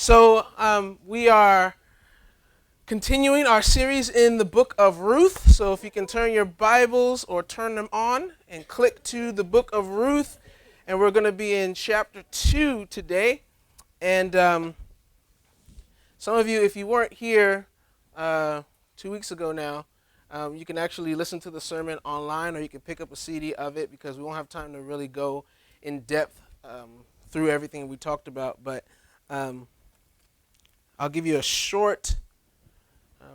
We are continuing our series in the Book of Ruth. So if you can turn your Bibles or turn them on and click to the Book of Ruth. And we're going to be in chapter 2 today. And some of you, if you weren't here 2 weeks ago now, you can actually listen to the sermon online, or you can pick up a CD of it, because we won't have time to really go in depth through everything we talked about. But I'll give you a short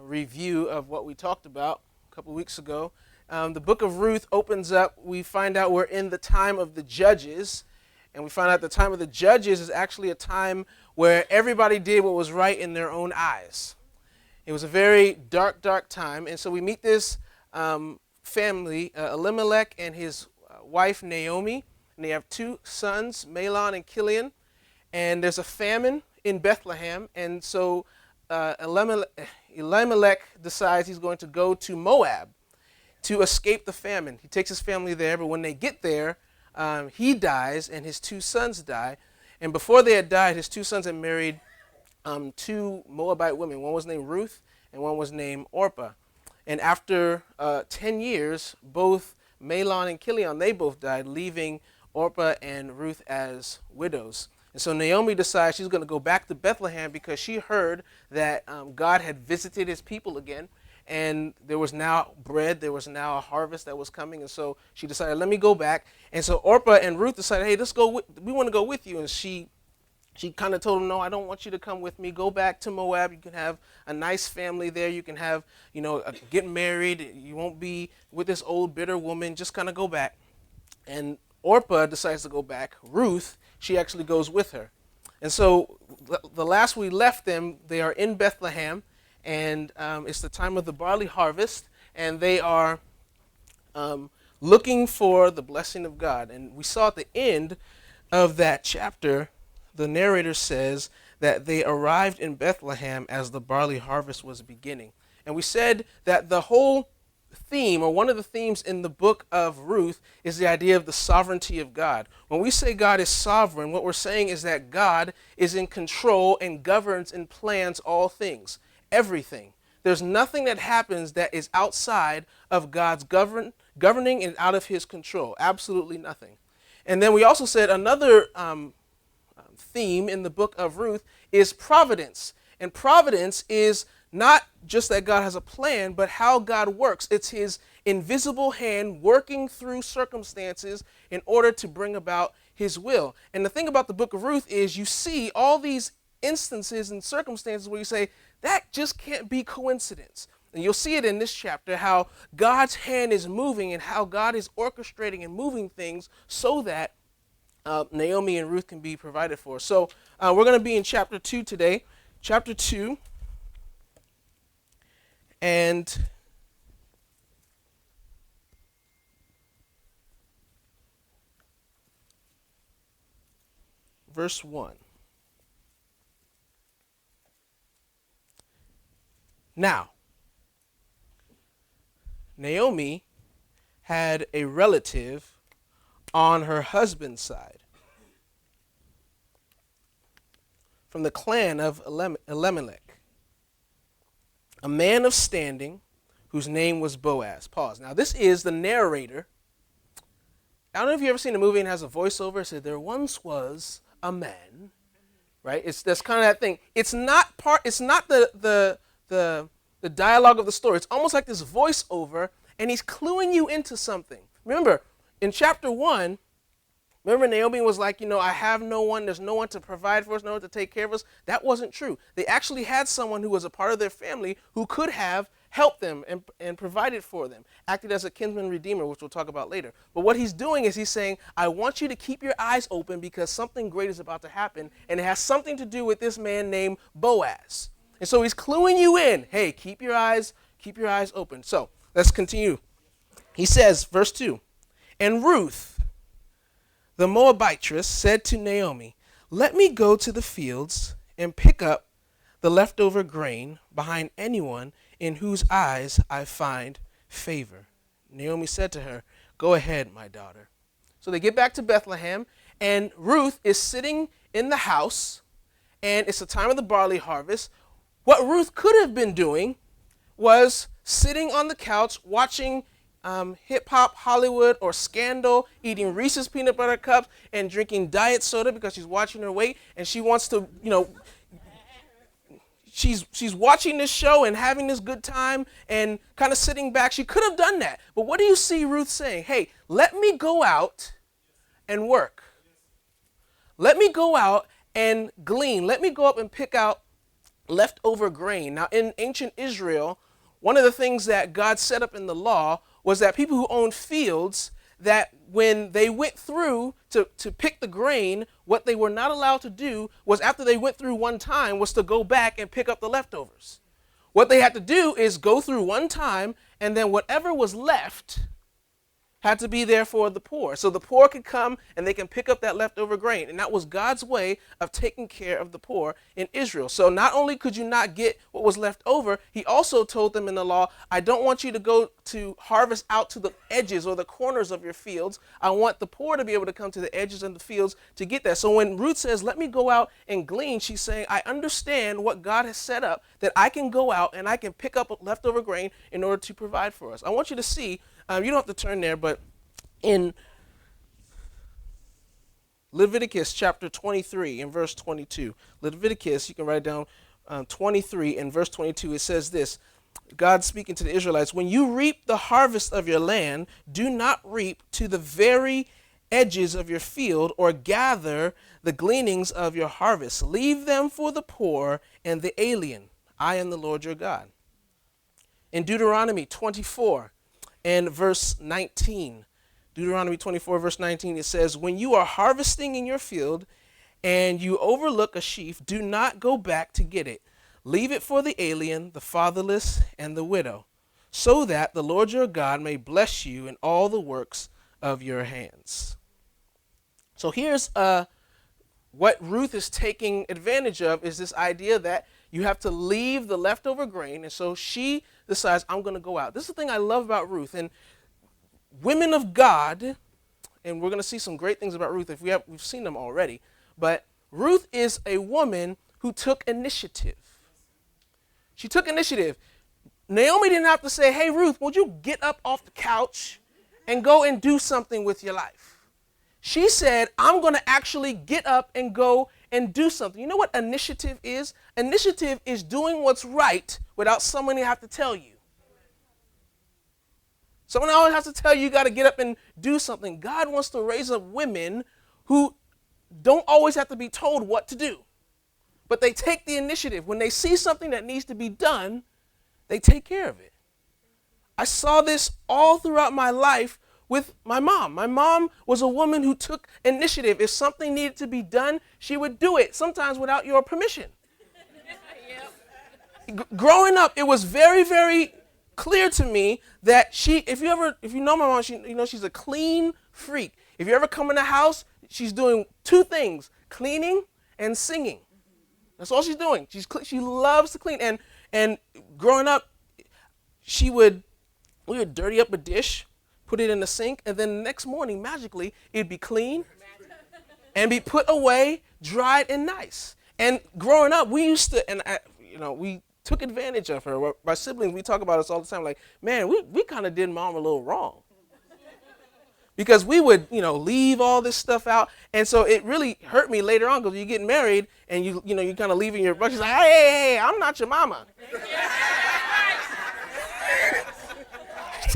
review of what we talked about a couple weeks ago. The book of Ruth opens up. We find out we're in the time of the judges, and we find out the time of the judges is actually a time where everybody did what was right in their own eyes. It was a very dark, dark time, and so we meet this family, Elimelech and his wife Naomi, and they have two sons, Mahlon and Chilion, and there's a famine in Bethlehem, and so Elimelech decides he's going to go to Moab to escape the famine. He takes his family there, but when they get there, he dies and his two sons die. And before they had died, his two sons had married two Moabite women. One was named Ruth and one was named Orpah. And after 10 years, both Mahlon and Chilion, they both died, leaving Orpah and Ruth as widows. And so Naomi decides she's going to go back to Bethlehem because she heard that God had visited his people again, and there was now bread, there was now a harvest that was coming, and so she decided, let me go back. And so Orpah and Ruth decided, hey, we want to go with you. And she kind of told them, no, I don't want you to come with me. Go back to Moab. You can have a nice family there. You can have, get married. You won't be with this old bitter woman. Just kind of go back. And Orpah decides to go back. Ruth, she actually goes with her. And so the last we left them, they are in Bethlehem, and it's the time of the barley harvest, and they are looking for the blessing of God. And we saw at the end of that chapter, the narrator says that they arrived in Bethlehem as the barley harvest was beginning. And we said that the whole theme, or one of the themes in the book of Ruth, is the idea of the sovereignty of God. When we say God is sovereign, what we're saying is that God is in control and governs and plans all things, everything. There's nothing that happens that is outside of God's governing and out of his control. Absolutely nothing. And then we also said another theme in the book of Ruth is providence. And providence is not just that God has a plan, but how God works. It's his invisible hand working through circumstances in order to bring about his will. And the thing about the book of Ruth is you see all these instances and circumstances where you say, that just can't be coincidence. And you'll see it in this chapter, how God's hand is moving and how God is orchestrating and moving things so that Naomi and Ruth can be provided for. So we're going to be in chapter 2 today. Chapter 2. And verse 1. Now, Naomi had a relative on her husband's side from the clan of Elimelech, a man of standing whose name was Boaz. Pause. Now, this is the narrator. I don't know if you've ever seen a movie and has a voiceover. It said, there once was a man, right? That's kind of that thing. It's not the dialogue of the story. It's almost like this voiceover, and he's cluing you into something. Remember, in chapter 1, Naomi was like, I have no one, there's no one to provide for us, no one to take care of us. That wasn't true. They actually had someone who was a part of their family who could have helped them and provided for them, acted as a kinsman redeemer, which we'll talk about later. But what he's doing is he's saying, I want you to keep your eyes open because something great is about to happen, and it has something to do with this man named Boaz. And so he's cluing you in. Hey, keep your eyes open. So let's continue. He says, verse 2, and Ruth, the Moabitess, said to Naomi, let me go to the fields and pick up the leftover grain behind anyone in whose eyes I find favor. Naomi said to her, go ahead, my daughter. So they get back to Bethlehem, and Ruth is sitting in the house, and it's the time of the barley harvest. What Ruth could have been doing was sitting on the couch watching hip-hop, Hollywood, or Scandal, eating Reese's peanut butter cups and drinking diet soda because she's watching her weight, and she wants to, she's watching this show and having this good time and kind of sitting back. She could have done that. But what do you see Ruth saying? Hey, let me go out and work. Let me go out and glean. Let me go up and pick out leftover grain. Now, in ancient Israel, one of the things that God set up in the law was that people who owned fields, that when they went through to pick the grain, what they were not allowed to do was, after they went through one time, was to go back and pick up the leftovers. What they had to do is go through one time, and then whatever was left had to be there for the poor. So the poor could come and they can pick up that leftover grain. And that was God's way of taking care of the poor in Israel. So not only could you not get what was left over, he also told them in the law, I don't want you to go to harvest out to the edges or the corners of your fields. I want the poor to be able to come to the edges of the fields to get that. So when Ruth says, let me go out and glean, she's saying, I understand what God has set up, that I can go out and I can pick up leftover grain in order to provide for us. I want you to see, you don't have to turn there, but in Leviticus chapter 23 and verse 22, Leviticus, you can write down 23 and verse 22, it says this, God speaking to the Israelites, when you reap the harvest of your land, do not reap to the very edges of your field or gather the gleanings of your harvest. Leave them for the poor and the alien. I am the Lord your God. In Deuteronomy 24 and verse 19, Deuteronomy 24 verse 19, it says, when you are harvesting in your field and you overlook a sheaf, do not go back to get it. Leave it for the alien, the fatherless, and the widow, so that the Lord your God may bless you in all the works of your hands. So here's what Ruth is taking advantage of, is this idea that you have to leave the leftover grain. And so she decides, I'm going to go out. This is the thing I love about Ruth. And women of God, and we're going to see some great things about Ruth if we've seen them already, but Ruth is a woman who took initiative. She took initiative. Naomi didn't have to say, hey, Ruth, would you get up off the couch and go and do something with your life? She said, I'm going to actually get up and go and do something. You know what initiative is? Initiative is doing what's right without someone to have to tell you. Someone always has to tell you, you got to get up and do something. God wants to raise up women who don't always have to be told what to do, but they take the initiative. When they see something that needs to be done, they take care of it. I saw this all throughout my life with my mom. My mom was a woman who took initiative. If something needed to be done, she would do it, sometimes without your permission. Growing up, it was very, very clear to me that if you know my mom, she's a clean freak. If you ever come in the house, she's doing two things: cleaning and singing. That's all she's doing. She loves to clean. And growing up, we would dirty up a dish, put it in the sink, and then the next morning, magically, it'd be clean and be put away, dried, and nice. And growing up, we used to, we took advantage of her. My siblings, we talk about this all the time, like, man, we kind of did mom a little wrong. Because we would, leave all this stuff out. And so it really hurt me later on, because you get married and you kind of leaving your brother. She's like, hey, I'm not your mama.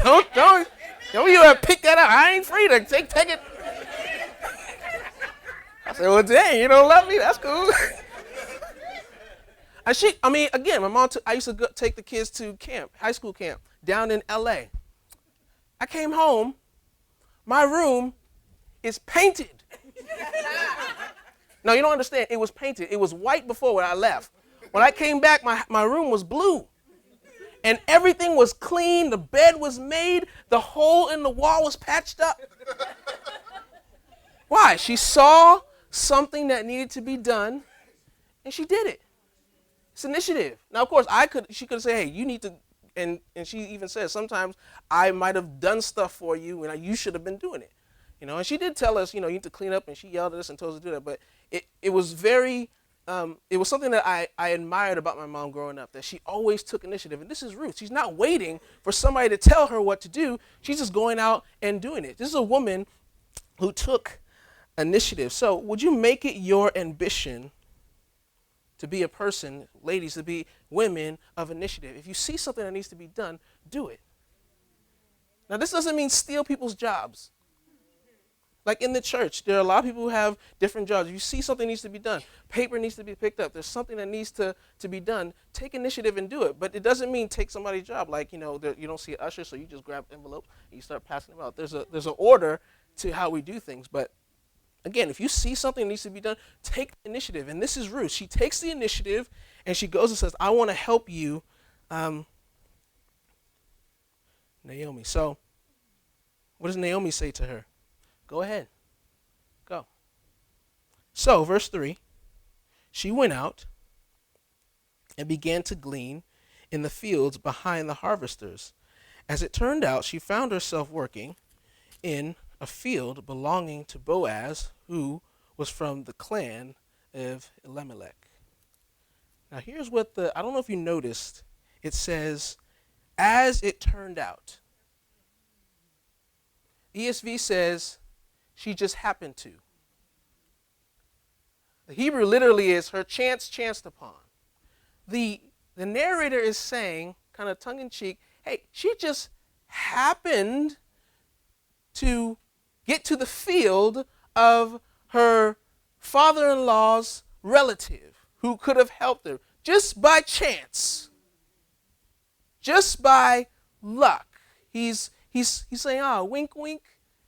Don't you pick that up. I ain't free to take it. I said, well, dang, you don't love me? That's cool. And again, my mom, I used to take the kids to camp, high school camp, down in L.A. I came home. My room is painted. No, you don't understand. It was painted. It was white before when I left. When I came back, my room was blue. And everything was clean. The bed was made. The hole in the wall was patched up. Why? She saw something that needed to be done, and she did it. It's initiative. Now, of course, she could say, hey, you need to, and she even says, sometimes I might have done stuff for you, and you should have been doing it. And she did tell us, you need to clean up, and she yelled at us and told us to do that. But it was very it was something that I admired about my mom growing up, that she always took initiative. And this is Ruth. She's not waiting for somebody to tell her what to do. She's just going out and doing it. This is a woman who took initiative. So would you make it your ambition to be a person, ladies, to be women of initiative? If you see something that needs to be done, do it. Now, this doesn't mean steal people's jobs. Like in the church, there are a lot of people who have different jobs. If you see something needs to be done, paper needs to be picked up, there's something that needs to be done, take initiative and do it. But it doesn't mean take somebody's job. Like, you don't see an usher, so you just grab an envelope and you start passing them out. There's an order to how we do things. But again, if you see something needs to be done, take initiative. And this is Ruth. She takes the initiative and she goes and says, I want to help you, Naomi. So what does Naomi say to her? Go ahead. Go. So, verse 3, she went out and began to glean in the fields behind the harvesters. As it turned out, she found herself working in a field belonging to Boaz, who was from the clan of Elimelech. Now, here's what I don't know if you noticed, it says, as it turned out. ESV says, she just happened to. The Hebrew literally is her chance chanced upon. The narrator is saying, kind of tongue-in-cheek, hey, she just happened to get to the field of her father-in-law's relative who could have helped her just by chance, just by luck. He's saying, wink, wink.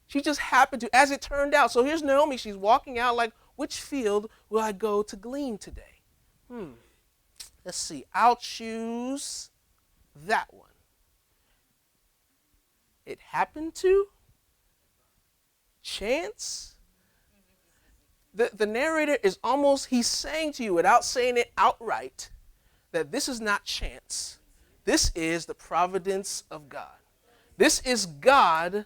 She just happened to, as it turned out. So here's Naomi. She's walking out like, which field will I go to glean today? Let's see. I'll choose that one. It happened to? Chance? The narrator is almost, he's saying to you without saying it outright, that this is not chance. This is the providence of God. This is God.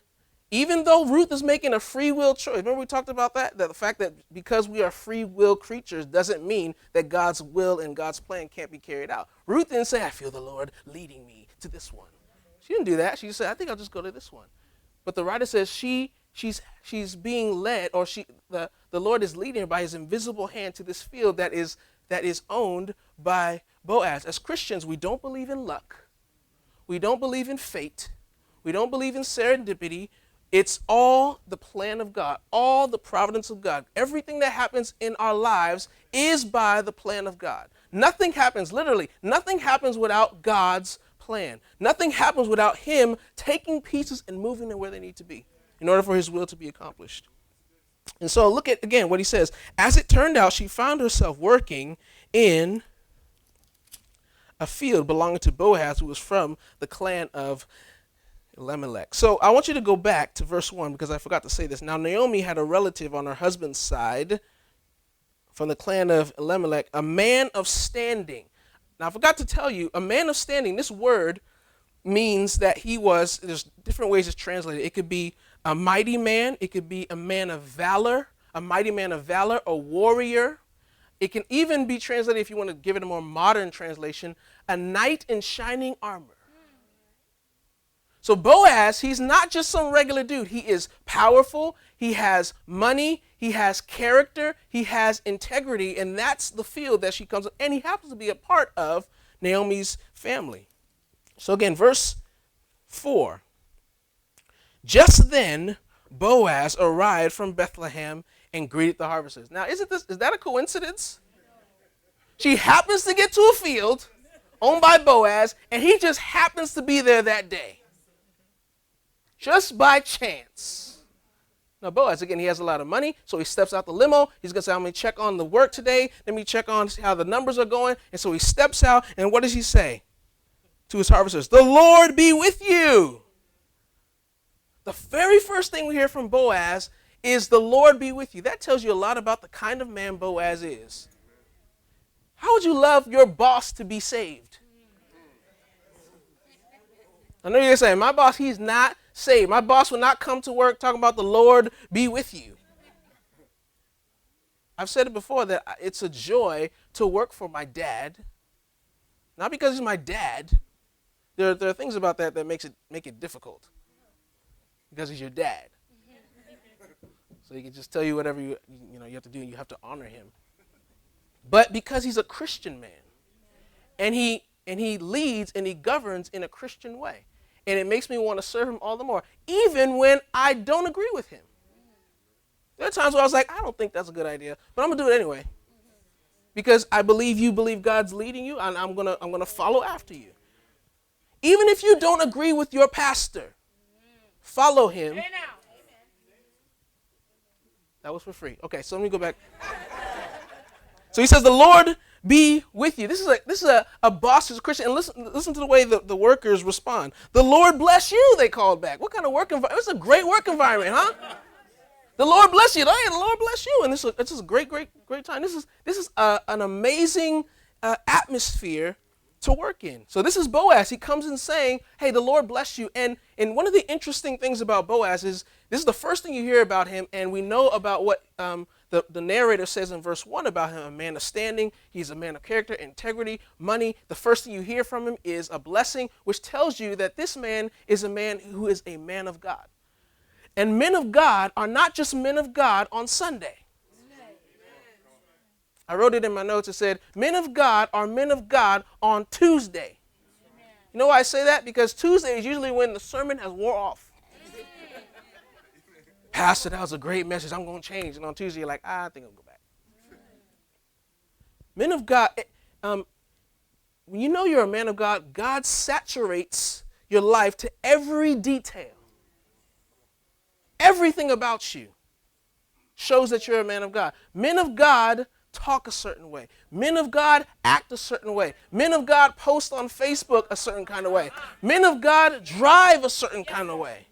Even though Ruth is making a free will choice, remember we talked about that? That the fact that because we are free will creatures doesn't mean that God's will and God's plan can't be carried out. Ruth didn't say, I feel the Lord leading me to this one. She didn't do that. She said, I think I'll just go to this one. But the writer says she's being led, or the Lord is leading her by his invisible hand to this field that is owned by Boaz. As Christians, we don't believe in luck. We don't believe in fate. We don't believe in serendipity. It's all the plan of God, all the providence of God. Everything that happens in our lives is by the plan of God. Nothing happens, literally, nothing happens without God's plan. Nothing happens without him taking pieces and moving them where they need to be in order for his will to be accomplished. And so look at, again, what he says. As it turned out, she found herself working in a field belonging to Boaz, who was from the clan of Elimelech. So I want you to go back to verse 1 because I forgot to say this. Now Naomi had a relative on her husband's side from the clan of Elimelech, a man of standing. Now I forgot to tell you, a man of standing, this word means that there's different ways it's translated. It could be a mighty man. It could be a man of valor, a mighty man of valor, a warrior. It can even be translated, if you want to give it a more modern translation, a knight in shining armor. So Boaz, he's not just some regular dude. He is powerful. He has money. He has character. He has integrity. And that's the field that she comes in. And he happens to be a part of Naomi's family. So again, verse 4. Just then, Boaz arrived from Bethlehem and greeted the harvesters. Now, is that a coincidence? She happens to get to a field owned by Boaz, and he just happens to be there that day. Just by chance. Now, Boaz, again, he has a lot of money, so he steps out the limo. He's going to say, I'm going to check on the work today. Let me check on how the numbers are going. And so he steps out, and what does he say to his harvesters? The Lord be with you. The very first thing we hear from Boaz is the Lord be with you. That tells you a lot about the kind of man Boaz is. How would you love your boss to be saved? I know you're saying, my boss, he's not saved. My boss will not come to work talking about the Lord be with you. I've said it before that it's a joy to work for my dad, not because he's my dad. There are things about that that make it difficult because he's your dad. So he can just tell you whatever you have to do, and you have to honor him. But because he's a Christian man, and he leads and he governs in a Christian way, and it makes me want to serve him all the more, even when I don't agree with him. There are times where I was like, I don't think that's a good idea, but I'm gonna do it anyway, because I believe you believe God's leading you, and I'm gonna follow after you. Even if you don't agree with your pastor, follow him. That was for free. Okay, so let me go back. So he says, "The Lord be with you." This is a boss who's a Christian, and listen to the way the workers respond. "The Lord bless you," they called back. What kind of work environment? It's a great work environment, huh? The Lord bless you. Hey, the Lord bless you. And this is a great time. This is an amazing atmosphere to work in. So this is Boaz. He comes in saying, "Hey, the Lord bless you." And one of the interesting things about Boaz is this is the first thing you hear about him, and we know about what the narrator says in verse 1 about him: a man of standing. He's a man of character, integrity, money. The first thing you hear from him is a blessing, which tells you that this man is a man who is a man of God. And men of God are not just men of God on Sunday. I wrote it in my notes. It said, men of God are men of God on Tuesday. You know why I say that? Because Tuesday is usually when the sermon has wore off. Pastor, that was a great message. I'm going to change. And on Tuesday, you're like, I think I'll go back. Men of God, when you know you're a man of God, God saturates your life to every detail. Everything about you shows that you're a man of God. Men of God talk a certain way. Men of God act a certain way. Men of God post on Facebook a certain kind of way. Men of God drive a certain kind of way.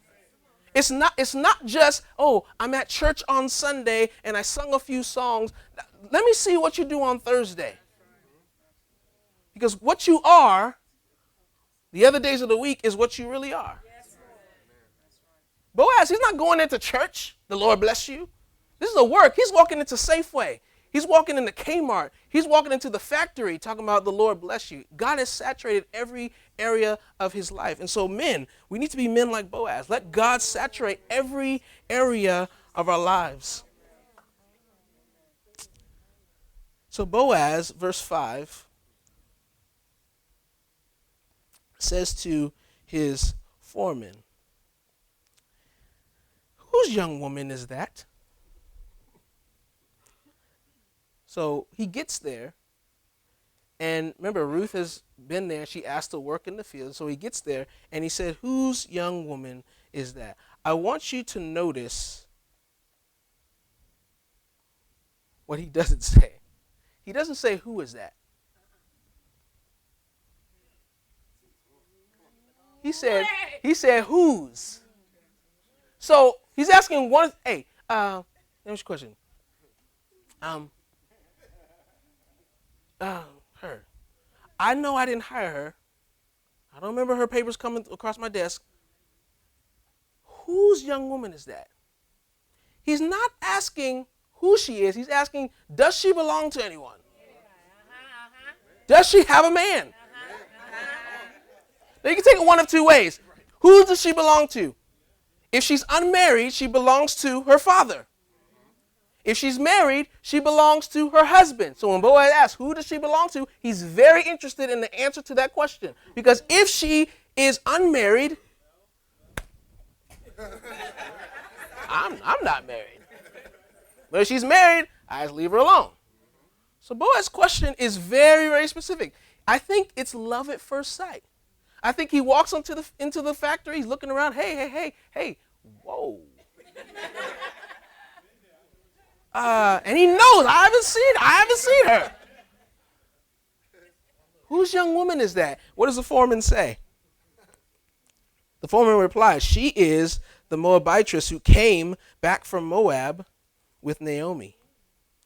It's not just, oh, I'm at church on Sunday and I sung a few songs. Let me see what you do on Thursday. Because what you are the other days of the week is what you really are. Boaz, he's not going into church. The Lord bless you. This is a work. He's walking into Safeway. He's walking into Kmart. He's walking into the factory talking about the Lord bless you. God has saturated every area of his life. And so men, we need to be men like Boaz. Let God saturate every area of our lives. So Boaz, verse 5, says to his foreman, "Whose young woman is that?" So he gets there, and remember, Ruth has been there. She asked to work in the field. So he gets there, and he said, "Whose young woman is that?" I want you to notice what he doesn't say. He doesn't say, "Who is that?" He said, "Whose?" So he's asking one. Hey, let me ask you a question. Her. I know I didn't hire her. I don't remember her papers coming across my desk. Whose young woman is that? He's not asking who she is. He's asking, does she belong to anyone? Does she have a man? Now you can take it one of two ways. Who does she belong to? If she's unmarried, she belongs to her father. If she's married, she belongs to her husband. So when Boaz asks, who does she belong to? He's very interested in the answer to that question. Because if she is unmarried, I'm not married. But if she's married, I just leave her alone. So Boaz's question is very, very specific. I think it's love at first sight. I think he walks into the factory, he's looking around, hey, whoa. And he knows, I haven't seen her. Whose young woman is that? What does the foreman say? The foreman replies, she is the Moabitess who came back from Moab with Naomi.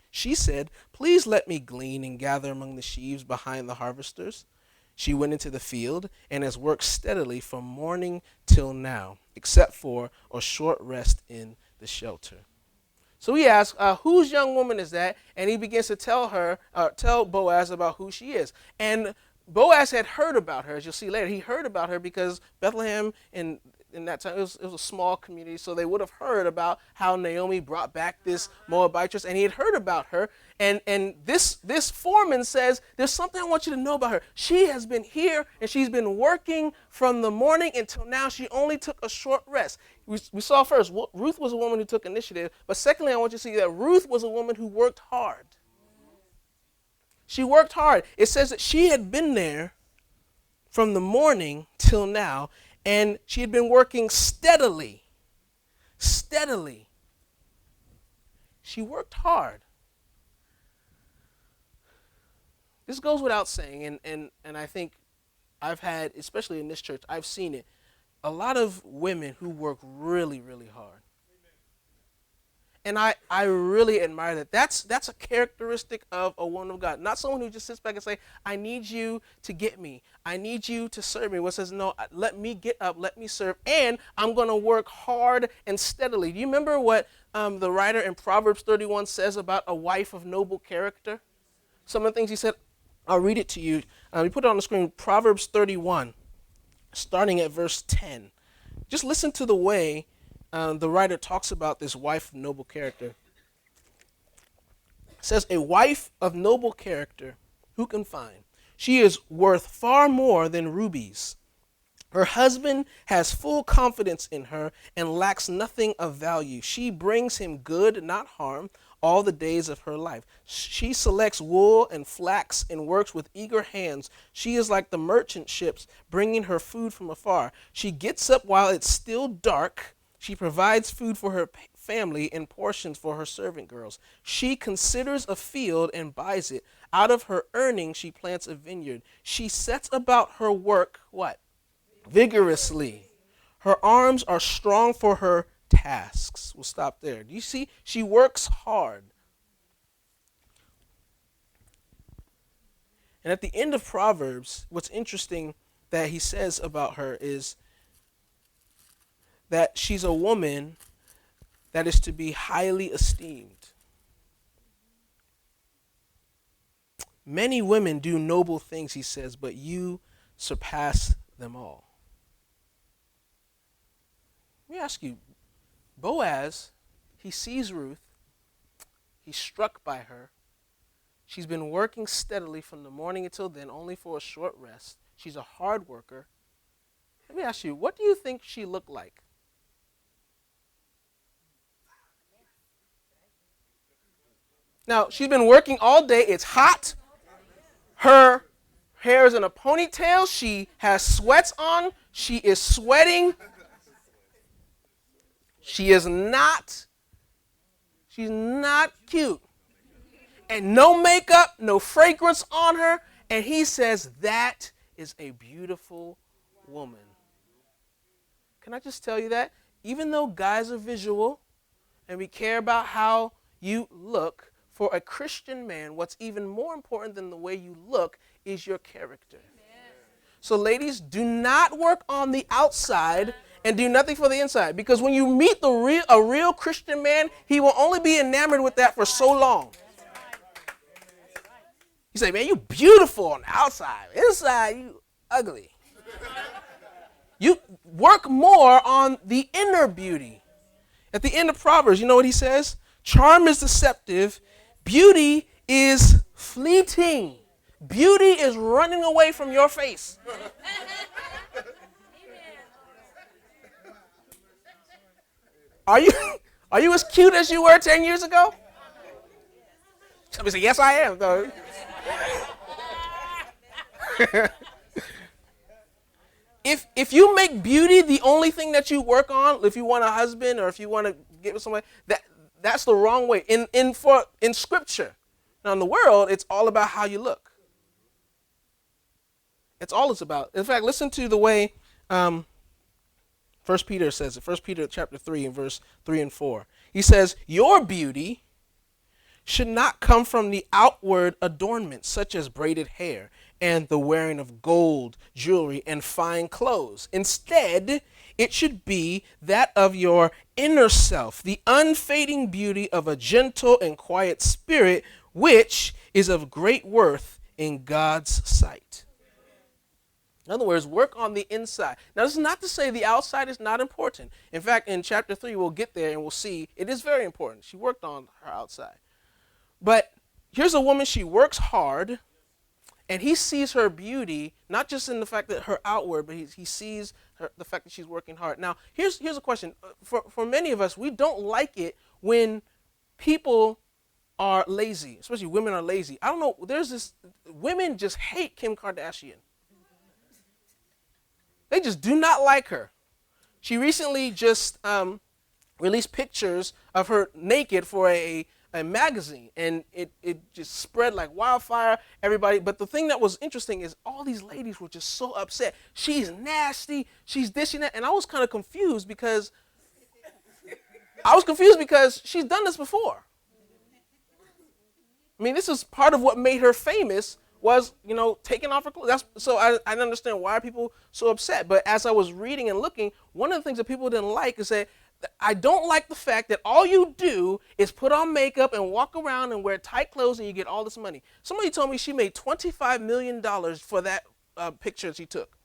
She said, please let me glean and gather among the sheaves behind the harvesters. She went into the field and has worked steadily from morning till now, except for a short rest in the shelter. So he asks, whose young woman is that? And he begins to tell Boaz about who she is. And Boaz had heard about her, as you'll see later. He heard about her because Bethlehem in that time, it was a small community, so they would have heard about how Naomi brought back this Moabitess, and he had heard about her. And this foreman says, there's something I want you to know about her. She has been here, and she's been working from the morning until now. She only took a short rest. We saw first, Ruth was a woman who took initiative, but secondly, I want you to see that Ruth was a woman who worked hard. She worked hard. It says that she had been there from the morning till now, and she had been working steadily. Steadily. She worked hard. This goes without saying, and I think I've had, especially in this church, I've seen it, a lot of women who work really, really hard. And I really admire that. That's a characteristic of a woman of God. Not someone who just sits back and say, I need you to get me. I need you to serve me. What says, no, let me get up, let me serve, and I'm going to work hard and steadily. Do you remember what the writer in Proverbs 31 says about a wife of noble character? Some of the things he said, I'll read it to you. We put it on the screen, Proverbs 31, starting at verse 10. Just listen to the way the writer talks about this wife of noble character. It says, a wife of noble character, who can find? She is worth far more than rubies. Her husband has full confidence in her and lacks nothing of value. She brings him good, not harm, all the days of her life. She selects wool and flax and works with eager hands. She is like the merchant ships, bringing her food from afar. She gets up while it's still dark. She provides food for her family and portions for her servant girls. She considers a field and buys it. Out of her earnings, she plants a vineyard. She sets about her work, what? Vigorously. Her arms are strong for her tasks. We'll stop there. Do you see? She works hard. And at the end of Proverbs, what's interesting that he says about her is that she's a woman that is to be highly esteemed. Many women do noble things, he says, but you surpass them all. Let me ask you, Boaz, he sees Ruth. He's struck by her. She's been working steadily from the morning until then, only for a short rest. She's a hard worker. Let me ask you, what do you think she looked like? Now, she's been working all day. It's hot. Her hair is in a ponytail. She has sweats on. She is sweating. She's not cute. And no makeup, no fragrance on her. And he says, that is a beautiful woman. Can I just tell you that? Even though guys are visual and we care about how you look, for a Christian man, what's even more important than the way you look is your character. Amen. So ladies, do not work on the outside and do nothing for the inside. Because when you meet a real Christian man, he will only be enamored with that for so long. You say, man, you beautiful on the outside. Inside, you ugly. You work more on the inner beauty. At the end of Proverbs, you know what he says? Charm is deceptive. Beauty is fleeting. Beauty is running away from your face. Are you as cute as you were 10 years ago? Somebody say, yes, I am, though. If you make beauty the only thing that you work on, if you want a husband or if you want to get with somebody, that's the wrong way. In Scripture. Now, in the world, it's all about how you look. It's all it's about. In fact, listen to the way 1 Peter says it. 1 Peter chapter 3 and verse 3 and 4. He says, your beauty should not come from the outward adornments, such as braided hair and the wearing of gold, jewelry, and fine clothes. Instead, it should be that of your inner self, the unfading beauty of a gentle and quiet spirit, which is of great worth in God's sight. In other words, work on the inside. Now, this is not to say the outside is not important. In fact, in chapter 3, we'll get there and we'll see it is very important. She worked on her outside. But here's a woman, she works hard, and he sees her beauty, not just in the fact that her outward, but he sees the fact that she's working hard. Now, here's a question. For many of us, we don't like it when people are lazy, especially women are lazy. I don't know, women just hate Kim Kardashian. They just do not like her. She recently just released pictures of her naked for a magazine, and it just spread like wildfire, everybody. But the thing that was interesting is all these ladies were just so upset. She's nasty, she's this and that. And I was kind of confused because she's done this before. I mean, this is part of what made her famous was, taking off her clothes. So I didn't understand why are people so upset. But as I was reading and looking, one of the things that people didn't like is that I don't like the fact that all you do is put on makeup and walk around and wear tight clothes and you get all this money. Somebody told me she made $25 million for that picture she took.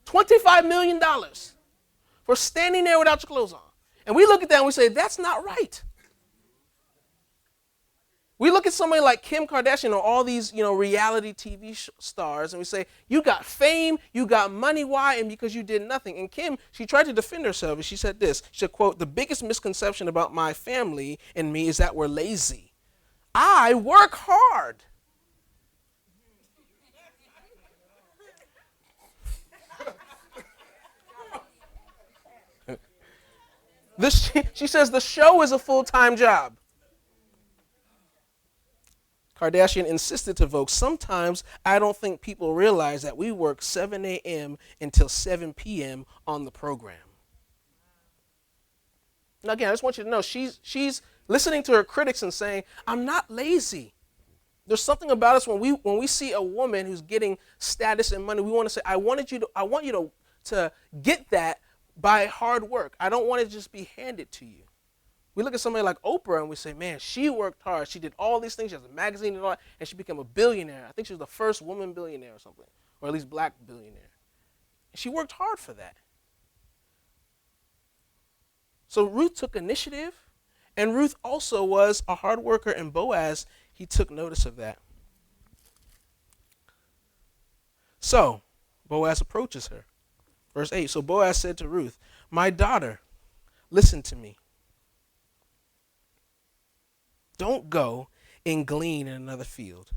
$25 million for standing there without your clothes on. And we look at that and we say, that's not right. We look at somebody like Kim Kardashian or all these, reality TV stars, and we say, you got fame, you got money, why? And because you did nothing. And Kim, she tried to defend herself, and she said this. She said, quote, "The biggest misconception about my family and me is that we're lazy. I work hard." She says the show is a full-time job. Kardashian insisted to Vogue, "Sometimes I don't think people realize that we work 7 a.m. until 7 p.m. on the program." Now, again, I just want you to know she's listening to her critics and saying, "I'm not lazy." There's something about us when we see a woman who's getting status and money, we want to say, I want you to get that by hard work. I don't want it to just be handed to you. We look at somebody like Oprah and we say, man, she worked hard. She did all these things. She has a magazine and all that, and she became a billionaire. I think she was the first woman billionaire or something, or at least black billionaire. And she worked hard for that. So Ruth took initiative, and Ruth also was a hard worker, and Boaz, he took notice of that. So Boaz approaches her. Verse 8, so Boaz said to Ruth, "My daughter, listen to me. Don't go and glean in another field,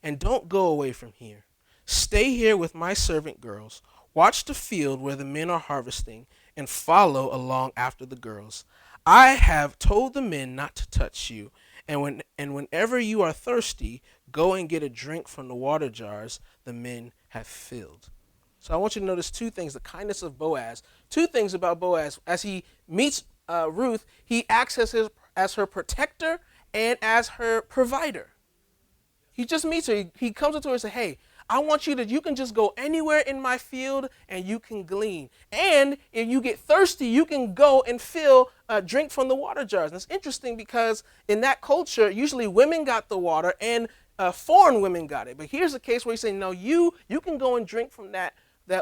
and don't go away from here. Stay here with my servant girls. Watch the field where the men are harvesting, and follow along after the girls. I have told the men not to touch you, and whenever you are thirsty, go and get a drink from the water jars the men have filled." So I want you to notice two things, the kindness of Boaz. Two things about Boaz. As he meets Ruth, he acts as her protector and as her provider. He just meets her. He comes up to her and says, "Hey, I want you can just go anywhere in my field and you can glean. And if you get thirsty, you can go and drink from the water jars." And it's interesting because in that culture, usually women got the water and foreign women got it. But here's a case where he's saying, no, you can go and drink from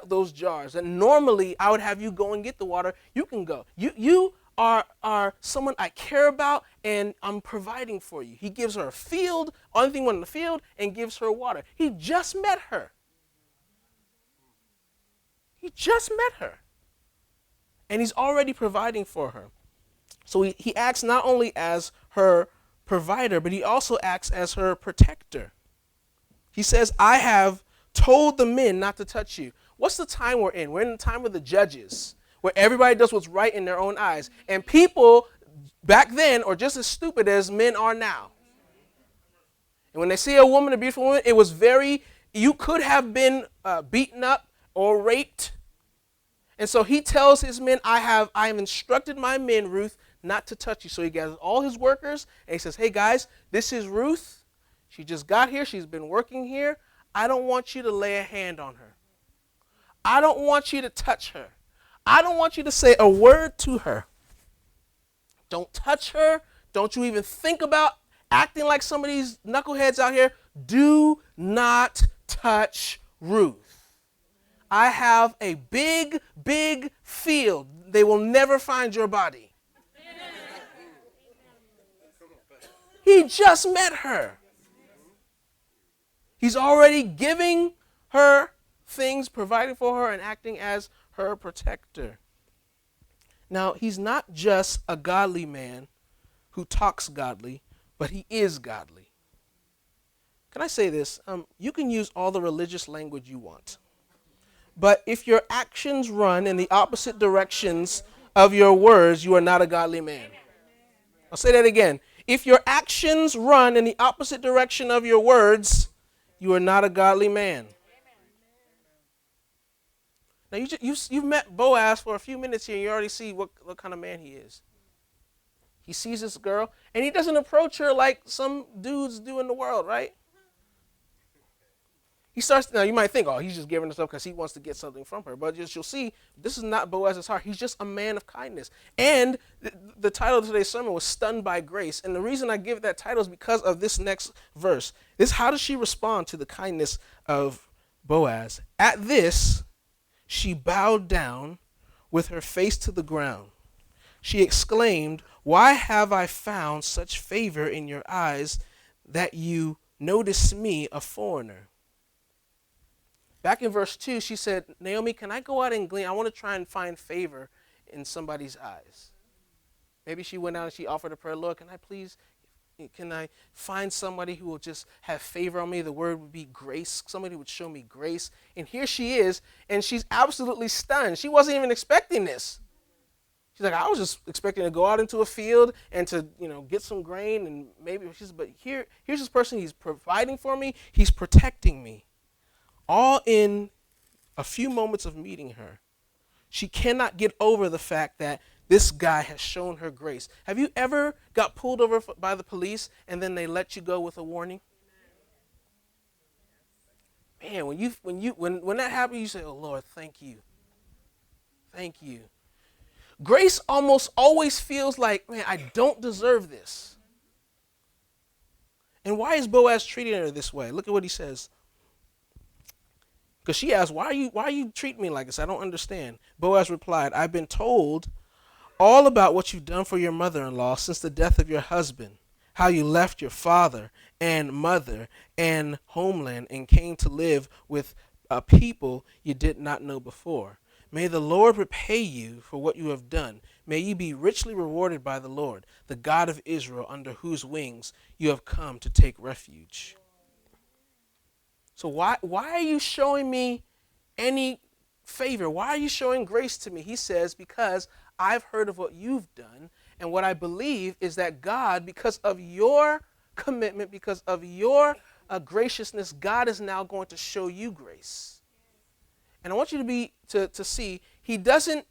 those jars. And normally I would have you go and get the water. You can go. You are someone I care about, and I'm providing for you. He gives her a field, only thing in the field, and gives her water. He just met her. And he's already providing for her. So he acts not only as her provider, but he also acts as her protector. He says, "I have told the men not to touch you." What's the time we're in? We're in the time of the judges, where everybody does what's right in their own eyes. And people back then are just as stupid as men are now. And when they see a woman, a beautiful woman, it was you could have been beaten up or raped. And so he tells his men, I have instructed my men, Ruth, not to touch you. So he gathers all his workers and he says, hey guys, this is Ruth. She just got here. She's been working here. I don't want you to lay a hand on her. I don't want you to touch her. I don't want you to say a word to her. Don't touch her. Don't you even think about acting like some of these knuckleheads out here. Do not touch Ruth. I have a big, big field. They will never find your body. He just met her. He's already giving her things, providing for her, and acting as her protector. Now, he's not just a godly man who talks godly, but he is godly. Can I say this? You can use all the religious language you want. But if your actions run in the opposite directions of your words, you are not a godly man. I'll say that again. If your actions run in the opposite direction of your words, you are not a godly man. Now, you've met Boaz for a few minutes here, and you already see what kind of man he is. He sees this girl, and he doesn't approach her like some dudes do in the world, right? He starts, now you might think, oh, he's just giving her stuff because he wants to get something from her. But you'll see, this is not Boaz's heart. He's just a man of kindness. And the title of today's sermon was Stunned by Grace. And the reason I give that title is because of this next verse. How does she respond to the kindness of Boaz? At this, she bowed down with her face to the ground. She exclaimed, why have I found such favor in your eyes that you notice me, a foreigner? Back in verse 2, she said, Naomi, can I go out and glean? I want to try and find favor in somebody's eyes. Maybe she went out and she offered a prayer, Lord, can I find somebody who will just have favor on me? The word would be grace. Somebody would show me grace. And here she is, and she's absolutely stunned. She wasn't even expecting this. She's like, I was just expecting to go out into a field and to, get some grain, and maybe but here's this person. He's providing for me. He's protecting me. All in a few moments of meeting her. She cannot get over the fact that this guy has shown her grace. Have you ever got pulled over by the police and then they let you go with a warning? Man, when that happens, you say, oh Lord, thank you. Thank you. Grace almost always feels like, man, I don't deserve this. And why is Boaz treating her this way? Look at what he says. Because she asked, why are you treating me like this? I don't understand. Boaz replied, I've been told all about what you've done for your mother-in-law since the death of your husband, how you left your father and mother and homeland and came to live with a people you did not know before. May the Lord repay you for what you have done. May you be richly rewarded by the Lord, the God of Israel, under whose wings you have come to take refuge. So why are you showing me any favor? Why are you showing grace to me? He says, because I've heard of what you've done, and what I believe is that God, because of your commitment, because of your graciousness, God is now going to show you grace. And I want you to see, he doesn't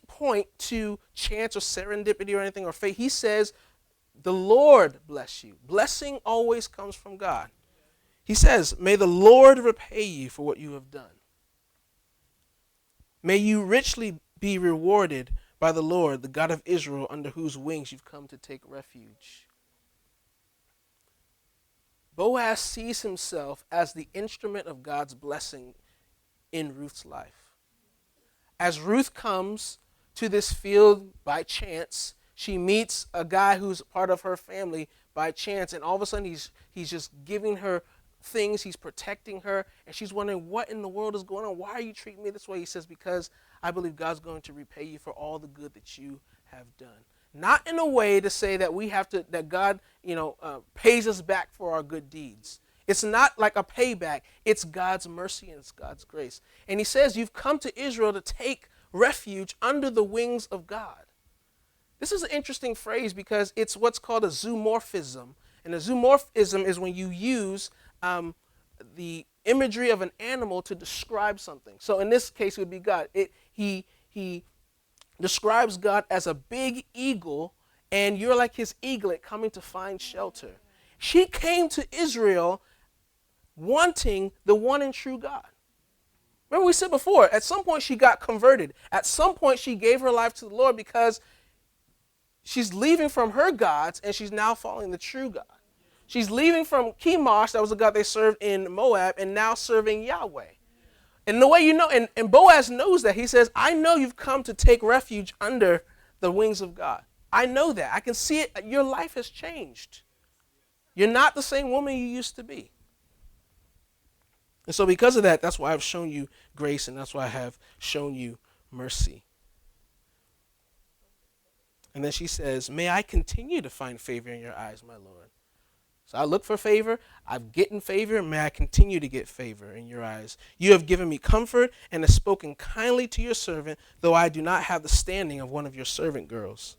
point to chance or serendipity or anything or fate. He says, the Lord bless you. Blessing always comes from God. He says, may the Lord repay you for what you have done. May you richly be rewarded by the Lord, the God of Israel, under whose wings you've come to take refuge. Boaz sees himself as the instrument of God's blessing in Ruth's life. As Ruth comes to this field by chance, she meets a guy who's part of her family by chance, and all of a sudden he's just giving her things, he's protecting her, and she's wondering, what in the world is going on? Why are you treating me this way? He says, because I believe God's going to repay you for all the good that you have done. Not in a way to say that that God, pays us back for our good deeds. It's not like a payback. It's God's mercy and it's God's grace. And he says, you've come to Israel to take refuge under the wings of God. This is an interesting phrase because it's what's called a zoomorphism. And a zoomorphism is when you use the imagery of an animal to describe something. So in this case, it would be God. He describes God as a big eagle, and you're like his eaglet coming to find shelter. She came to Israel wanting the one and true God. Remember we said before, at some point she got converted. At some point she gave her life to the Lord because she's leaving from her gods and she's now following the true God. She's leaving from Chemosh, that was the God they served in Moab, and now serving Yahweh. And the way you know, and Boaz knows that. He says, I know you've come to take refuge under the wings of God. I know that. I can see it. Your life has changed. You're not the same woman you used to be. And so because of that, that's why I've shown you grace, and that's why I have shown you mercy. And then she says, may I continue to find favor in your eyes, my Lord. So I look for favor, I'm getting favor, may I continue to get favor in your eyes. You have given me comfort and have spoken kindly to your servant, though I do not have the standing of one of your servant girls.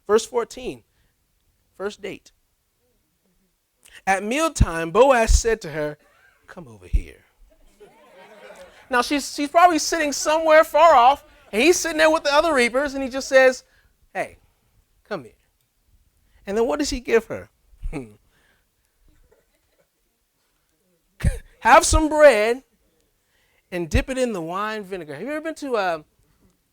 Verse 14, first date. At mealtime, Boaz said to her, come over here. Now she's probably sitting somewhere far off, and he's sitting there with the other reapers, and he just says, hey, come here. And then what does he give her? Have some bread and dip it in the wine vinegar. Have you ever been to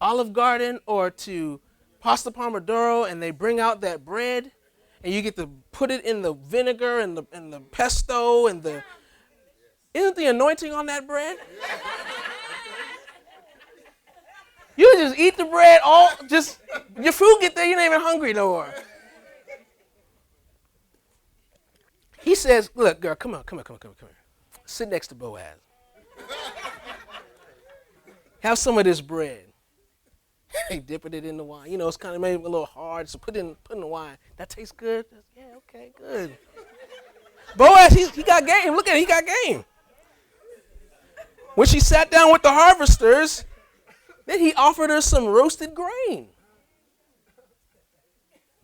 Olive Garden or to Pasta Pomodoro and they bring out that bread and you get to put it in the vinegar and the pesto and the... Isn't the anointing on that bread? You just eat the bread, your food get there, you're not even hungry no more. He says, look, girl, come on. Sit next to Boaz. Have some of this bread. Hey, dipping it in the wine. You know, it's kind of maybe a little hard, so put in the wine. That tastes good? Yeah, okay, good. Boaz, he got game. Look at it, he got game. When she sat down with the harvesters, then he offered her some roasted grain.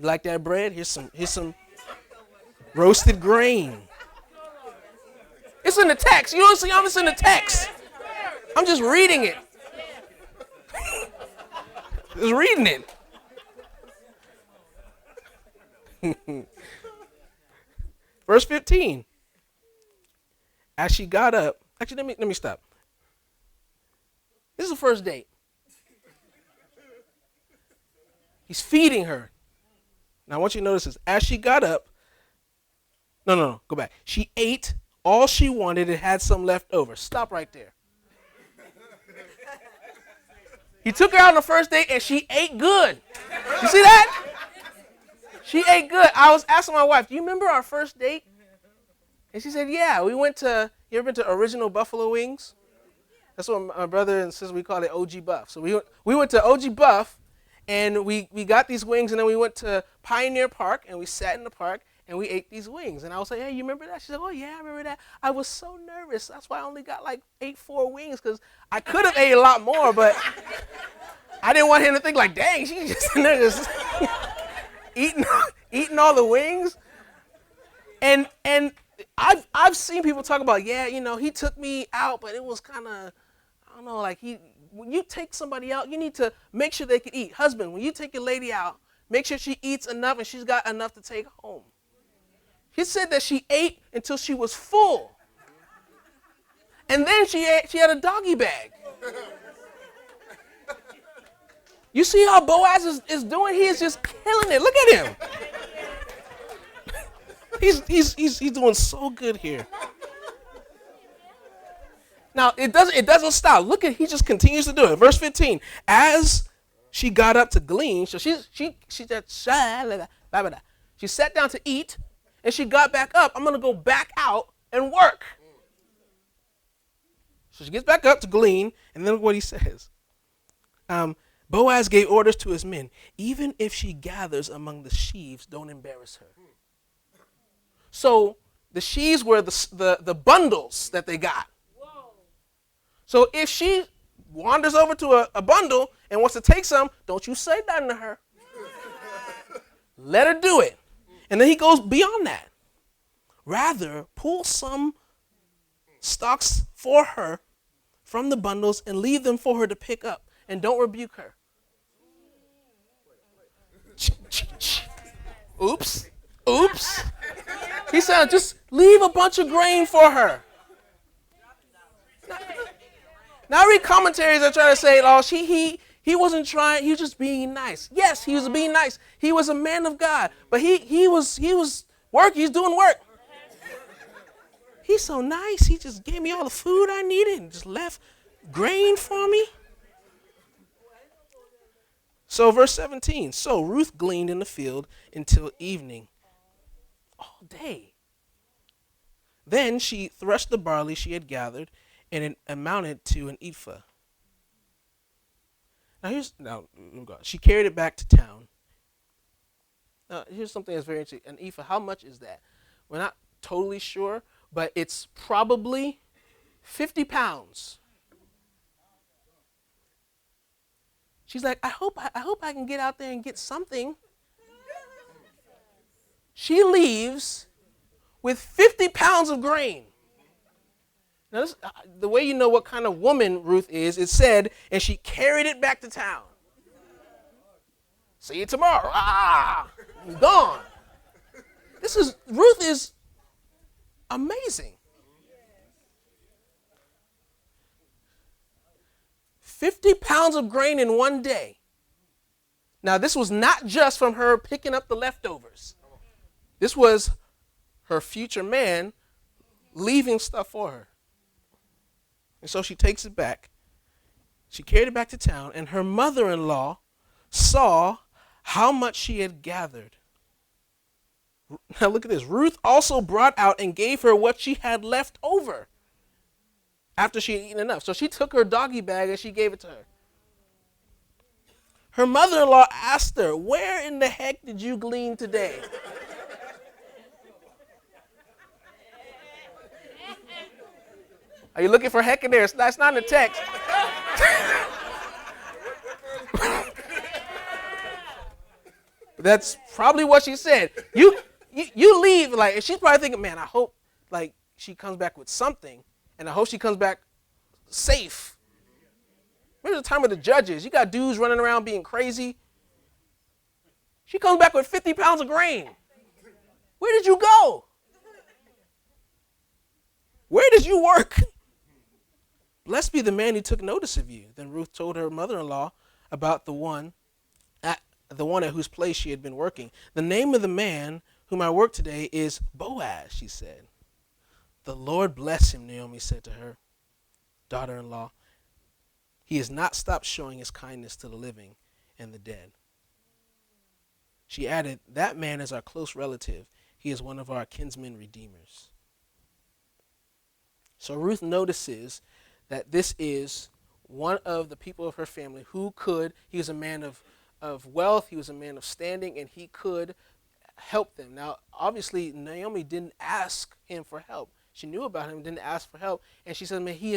You like that bread? Here's some roasted grain. It's in the text. You don't see how it's in the text. I'm just reading it. Just reading it. Verse 15. As she got up, actually, let me stop. This is the first date. He's feeding her. Now I want you to notice this. As she got up, no, go back. She ate all she wanted and had some left over. Stop right there. He took her out on the first date and she ate good. You see that? She ate good. I was asking my wife, do you remember our first date? And she said, yeah, we went to, you ever been to Original Buffalo Wings? That's what my brother and sister, we call it OG Buff. So we went to OG Buff and we got these wings, and then we went to Pioneer Park and we sat in the park and we ate these wings. And I was like, hey, you remember that? She's like, oh, yeah, I remember that. I was so nervous. That's why I only got ate 4 wings, because I could have ate a lot more, but I didn't want him to think like, dang, she's just in there just eating all the wings. And I've seen people talk about, yeah, he took me out, but it was kind of, I don't know, when you take somebody out, you need to make sure they can eat. Husband, when you take your lady out, make sure she eats enough and she's got enough to take home. He said that she ate until she was full. And then she had a doggy bag. You see how Boaz is doing? He is just killing it. Look at him. He's doing so good here. Now it doesn't stop. Look at, he just continues to do it. Verse 15. As she got up to glean, so she sat down to eat, and she got back up. I'm gonna go back out and work. So she gets back up to glean, and then what he says. Boaz gave orders to his men. Even if she gathers among the sheaves, don't embarrass her. So the sheaves were the bundles that they got. So if she wanders over to a bundle and wants to take some, don't you say nothing to her. Let her do it. And then he goes beyond that. Rather, pull some stalks for her from the bundles and leave them for her to pick up. And don't rebuke her. Oops. Oops. He said, just leave a bunch of grain for her. Now I read commentaries that try to say, oh, he wasn't trying, he was just being nice. Yes, he was being nice. He was a man of God, but he was work, he's doing work. He's so nice. He just gave me all the food I needed and just left grain for me. So verse 17, so Ruth gleaned in the field until evening, all day. Then she threshed the barley she had gathered, and it amounted to an ephah. Now she carried it back to town. Now here's something that's very interesting. An ephah, how much is that? We're not totally sure, but it's probably 50 pounds. She's like, I hope I can get out there and get something. She leaves with 50 pounds of grain. Now, this, the way you know what kind of woman Ruth is, it said, and she carried it back to town. See you tomorrow. I'm gone. Ruth is amazing. 50 pounds of grain in one day. Now, this was not just from her picking up the leftovers. This was her future man leaving stuff for her. And so she takes it back. She carried it back to town, and her mother-in-law saw how much she had gathered. Now look at this. Ruth also brought out and gave her what she had left over after she had eaten enough. So she took her doggy bag and she gave it to her. Her mother-in-law asked her, where in the heck did you glean today? Are you looking for heck in there? That's not in the text. That's probably what she said. You leave, like, she's probably thinking, man, I hope, like, she comes back with something, and I hope she comes back safe. Remember the time of the judges? You got dudes running around being crazy. She comes back with 50 pounds of grain. Where did you go? Where did you work? Blessed be the man who took notice of you. Then Ruth told her mother-in-law about the one at whose place she had been working. The name of the man whom I work today is Boaz, she said. The Lord bless him, Naomi said to her daughter-in-law. He has not stopped showing his kindness to the living and the dead. She added, that man is our close relative. He is one of our kinsmen redeemers. So Ruth notices that this is one of the people of her family he was a man of wealth, he was a man of standing, and he could help them. Now, obviously, Naomi didn't ask him for help. She knew about him, didn't ask for help. And she said, man, he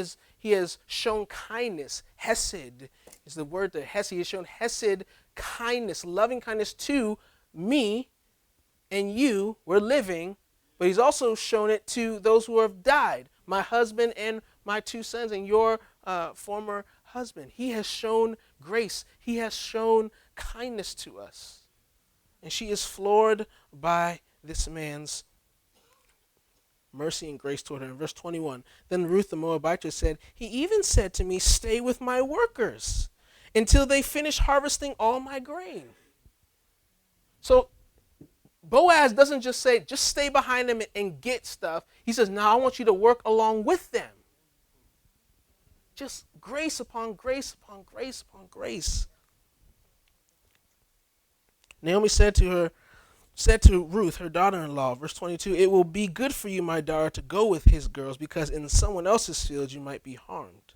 has shown kindness. Hesed is the word there. Hesed. He has shown hesed, kindness, loving kindness to me and you. We're living, but he's also shown it to those who have died. My husband and my two sons and your former husband. He has shown grace. He has shown kindness to us. And she is floored by this man's mercy and grace toward her. In verse 21, then Ruth the Moabitess said, he even said to me, stay with my workers until they finish harvesting all my grain. So Boaz doesn't just say, just stay behind them and get stuff. He says, no, I want you to work along with them. Just grace upon grace upon grace upon grace. Naomi said to Ruth, her daughter-in-law, verse 22, it will be good for you, my daughter, to go with his girls, because in someone else's field you might be harmed.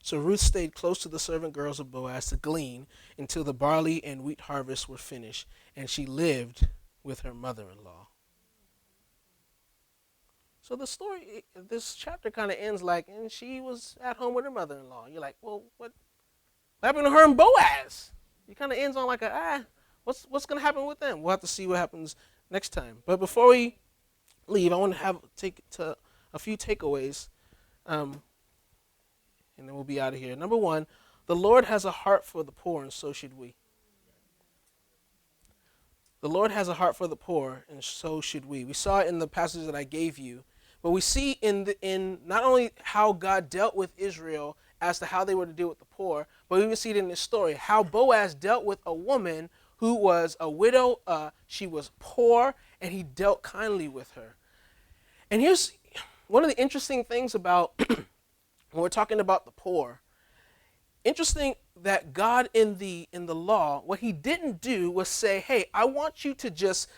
So Ruth stayed close to the servant girls of Boaz to glean until the barley and wheat harvests were finished, and she lived with her mother-in-law. So the story, this chapter kind of ends like, and she was at home with her mother-in-law. You're like, well, what happened to her and Boaz? It kind of ends on like what's going to happen with them? We'll have to see what happens next time. But before we leave, I want to take a few takeaways, and then we'll be out of here. Number one, the Lord has a heart for the poor, and so should we. The Lord has a heart for the poor, and so should we. We saw it in the passage that I gave you, but we see in not only how God dealt with Israel as to how they were to deal with the poor, but we even see it in this story how Boaz dealt with a woman who was a widow. She was poor, and he dealt kindly with her. And here's one of the interesting things about when we're talking about the poor. Interesting that God in the law, what he didn't do was say, hey, I want you to just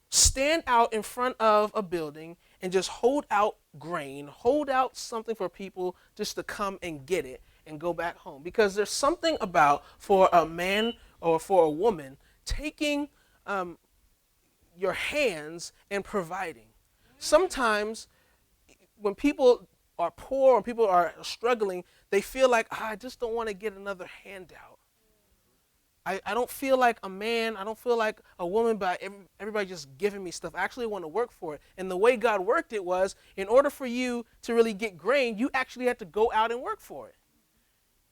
stand out in front of a building and just hold out grain, hold out something for people just to come and get it and go back home. Because there's something about for a man or for a woman taking your hands and providing. Sometimes when people are poor and people are struggling, they feel like, I just don't want to get another handout. I don't feel like a man, I don't feel like a woman by everybody just giving me stuff. I actually want to work for it. And the way God worked it was, in order for you to really get grain, you actually had to go out and work for it.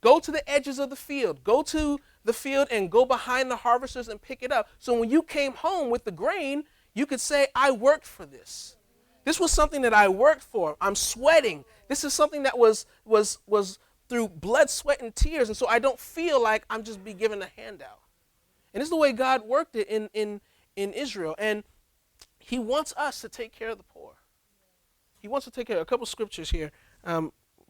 Go to the edges of the field. Go to the field and go behind the harvesters and pick it up. So when you came home with the grain, you could say, I worked for this. This was something that I worked for. I'm sweating. This is something that was through blood, sweat, and tears. And so I don't feel like I'm just be given a handout. And this is the way God worked it in Israel. And he wants us to take care of the poor. He wants to take care of a couple scriptures here.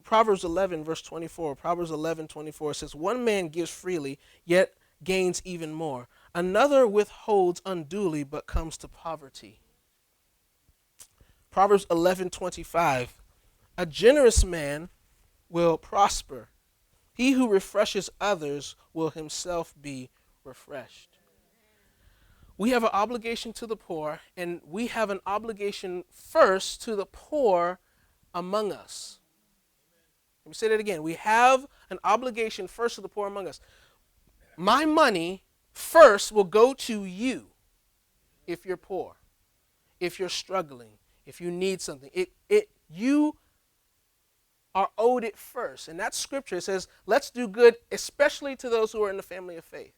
Proverbs 11, verse 24. Proverbs 11:24 says, one man gives freely, yet gains even more. Another withholds unduly, but comes to poverty. Proverbs 11:25. A generous man will prosper. He who refreshes others will himself be refreshed. We have an obligation to the poor, and we have an obligation first to the poor among us. Let me say that again. We have an obligation first to the poor among us. My money first will go to you if you're poor, if you're struggling, if you need something. You are owed it first. And that scripture says, let's do good, especially to those who are in the family of faith,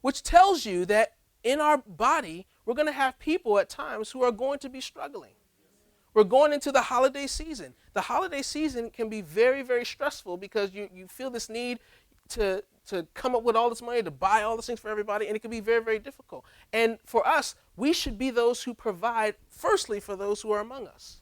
which tells you that in our body, we're going to have people at times who are going to be struggling. We're going into the holiday season. The holiday season can be very, very stressful because you feel this need to come up with all this money, to buy all these things for everybody, and it can be very, very difficult. And for us, we should be those who provide firstly for those who are among us.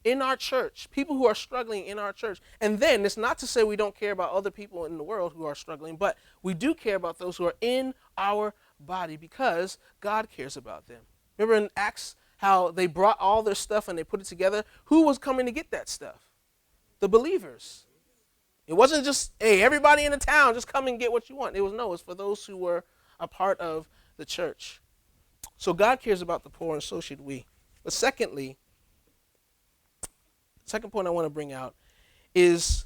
In our church, people who are struggling in our church. And then it's not to say we don't care about other people in the world who are struggling, but we do care about those who are in our body because God cares about them. Remember in Acts how they brought all their stuff and they put it together? Who was coming to get that stuff? The believers. It wasn't just, hey, everybody in the town, just come and get what you want. It was for those who were a part of the church. So God cares about the poor, and so should we. But secondly, second point I want to bring out is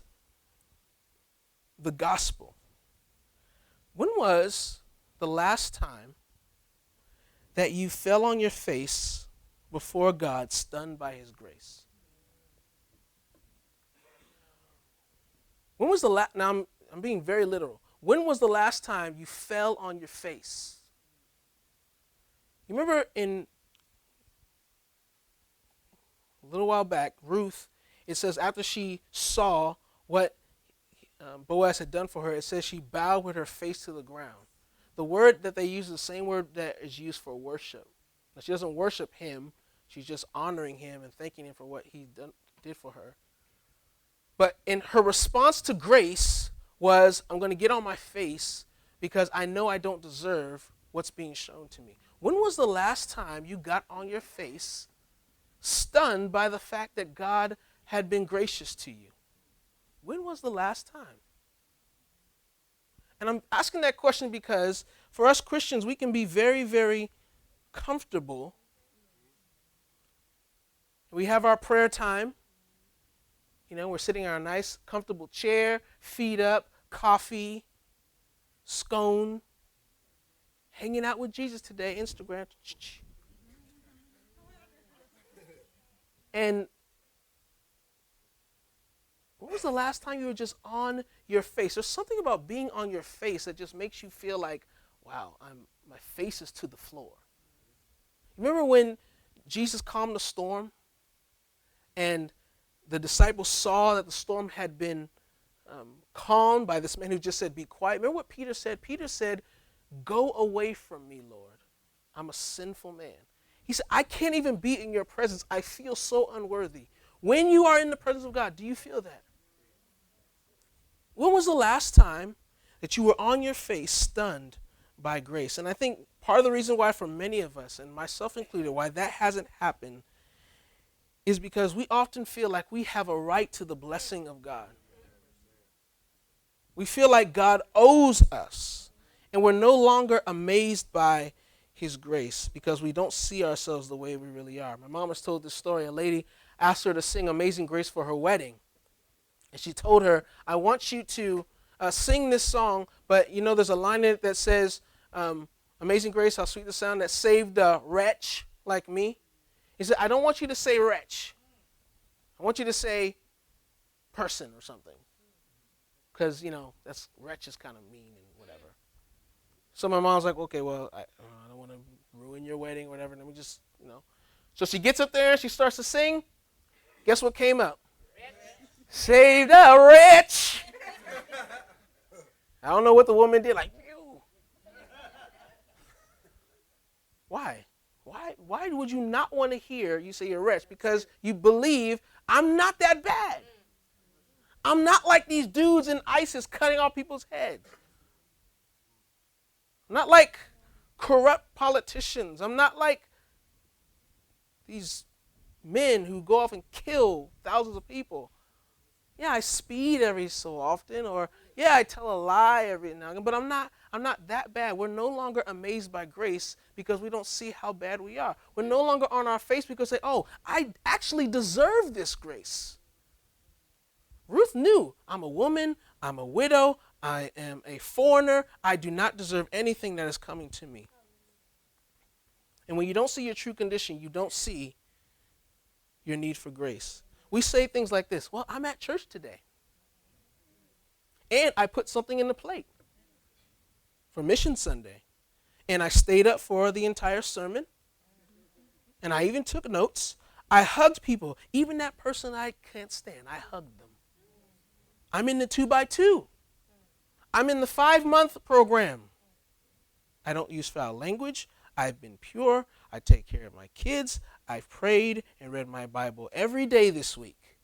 the gospel. When was the last time that you fell on your face before God, stunned by his grace? When was the last, now I'm being very literal. When was the last time you fell on your face? You remember in a little while back, Ruth, it says after she saw what Boaz had done for her, it says she bowed with her face to the ground. The word that they use is the same word that is used for worship. Now, she doesn't worship him. She's just honoring him and thanking him for what he did for her. But in her response to grace was, I'm going to get on my face because I know I don't deserve what's being shown to me. When was the last time you got on your face, stunned by the fact that God had been gracious to you? When was the last time? And I'm asking that question because for us Christians, we can be very, very comfortable. We have our prayer time. You know, we're sitting on a nice, comfortable chair, feet up, coffee, scone, hanging out with Jesus today, Instagram. And when was the last time you were just on your face? There's something about being on your face that just makes you feel like, wow, my face is to the floor. Remember when Jesus calmed the storm and the disciples saw that the storm had been calmed by this man who just said, be quiet. Remember what Peter said? Peter said, go away from me, Lord. I'm a sinful man. He said, I can't even be in your presence. I feel so unworthy. When you are in the presence of God, do you feel that? When was the last time that you were on your face stunned by grace? And I think part of the reason why for many of us, and myself included, why that hasn't happened is because we often feel like we have a right to the blessing of God. We feel like God owes us, and we're no longer amazed by his grace because we don't see ourselves the way we really are. My mom has told this story. A lady asked her to sing Amazing Grace for her wedding, and she told her, I want you to sing this song, but there's a line in it that says, Amazing Grace, how sweet the sound that saved a wretch like me. He said, I don't want you to say wretch. I want you to say person or something. Because, that's wretch is kind of mean and whatever. So my mom's like, okay, well, I don't want to ruin your wedding or whatever. Let me just, So she gets up there and she starts to sing. Guess what came up? Saved a wretch. I don't know what the woman did. Like, ew. Why? Why would you not want to hear you say you're a wretch? Because you believe I'm not that bad. I'm not like these dudes in ISIS cutting off people's heads. I'm not like corrupt politicians. I'm not like these men who go off and kill thousands of people. Yeah, I speed every so often, or yeah, I tell a lie every now and then, but I'm not that bad. We're no longer amazed by grace because we don't see how bad we are. We're no longer on our face because we say, oh, I actually deserve this grace. Ruth knew, I'm a woman, I'm a widow, I am a foreigner, I do not deserve anything that is coming to me. And when you don't see your true condition, you don't see your need for grace. We say things like this, well, I'm at church today. And I put something in the plate for Mission Sunday. And I stayed up for the entire sermon. And I even took notes. I hugged people. Even that person I can't stand, I hugged them. I'm in the 2x2. I'm in the 5-month program. I don't use foul language. I've been pure. I take care of my kids. I've prayed and read my Bible every day this week.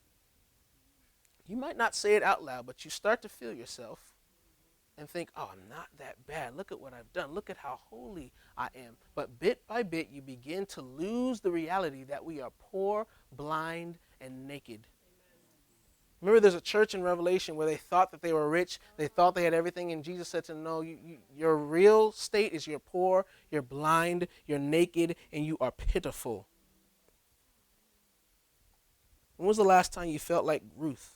You might not say it out loud, but you start to feel yourself and think, oh, I'm not that bad. Look at what I've done. Look at how holy I am. But bit by bit, you begin to lose the reality that we are poor, blind, and naked. Remember, there's a church in Revelation where they thought that they were rich. They thought they had everything. And Jesus said to them, no, your real state is you're poor, you're blind, you're naked, and you are pitiful. When was the last time you felt like Ruth?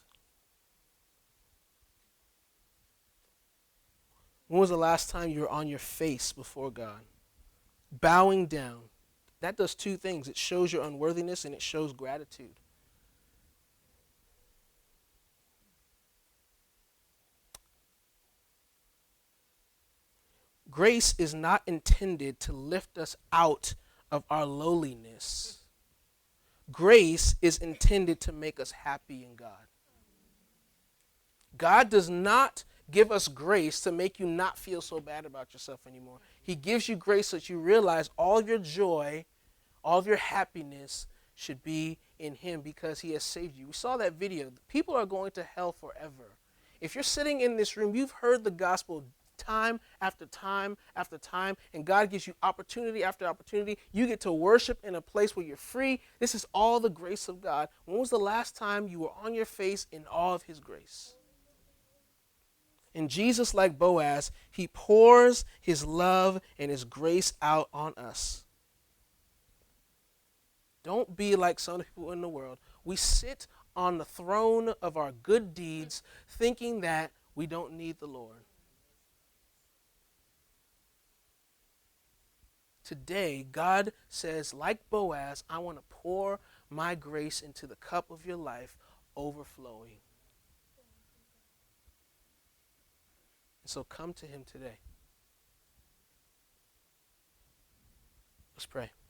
When was the last time you were on your face before God? Bowing down. That does two things. It shows your unworthiness and it shows gratitude. Grace is not intended to lift us out of our lowliness. Grace is intended to make us happy in God. God does not give us grace to make you not feel so bad about yourself anymore. He gives you grace so that you realize all of your joy, all of your happiness should be in him because he has saved you. We saw that video. People are going to hell forever. If you're sitting in this room, you've heard the gospel time after time after time, and God gives you opportunity after opportunity. You get to worship in a place where you're free. This is all the grace of God. When was the last time you were on your face in awe of his grace? And Jesus, like Boaz, he pours his love and his grace out on us. Don't be like some people in the world. We sit on the throne of our good deeds thinking that we don't need the Lord. Today, God says, like Boaz, I want to pour my grace into the cup of your life, overflowing. And so come to him today. Let's pray.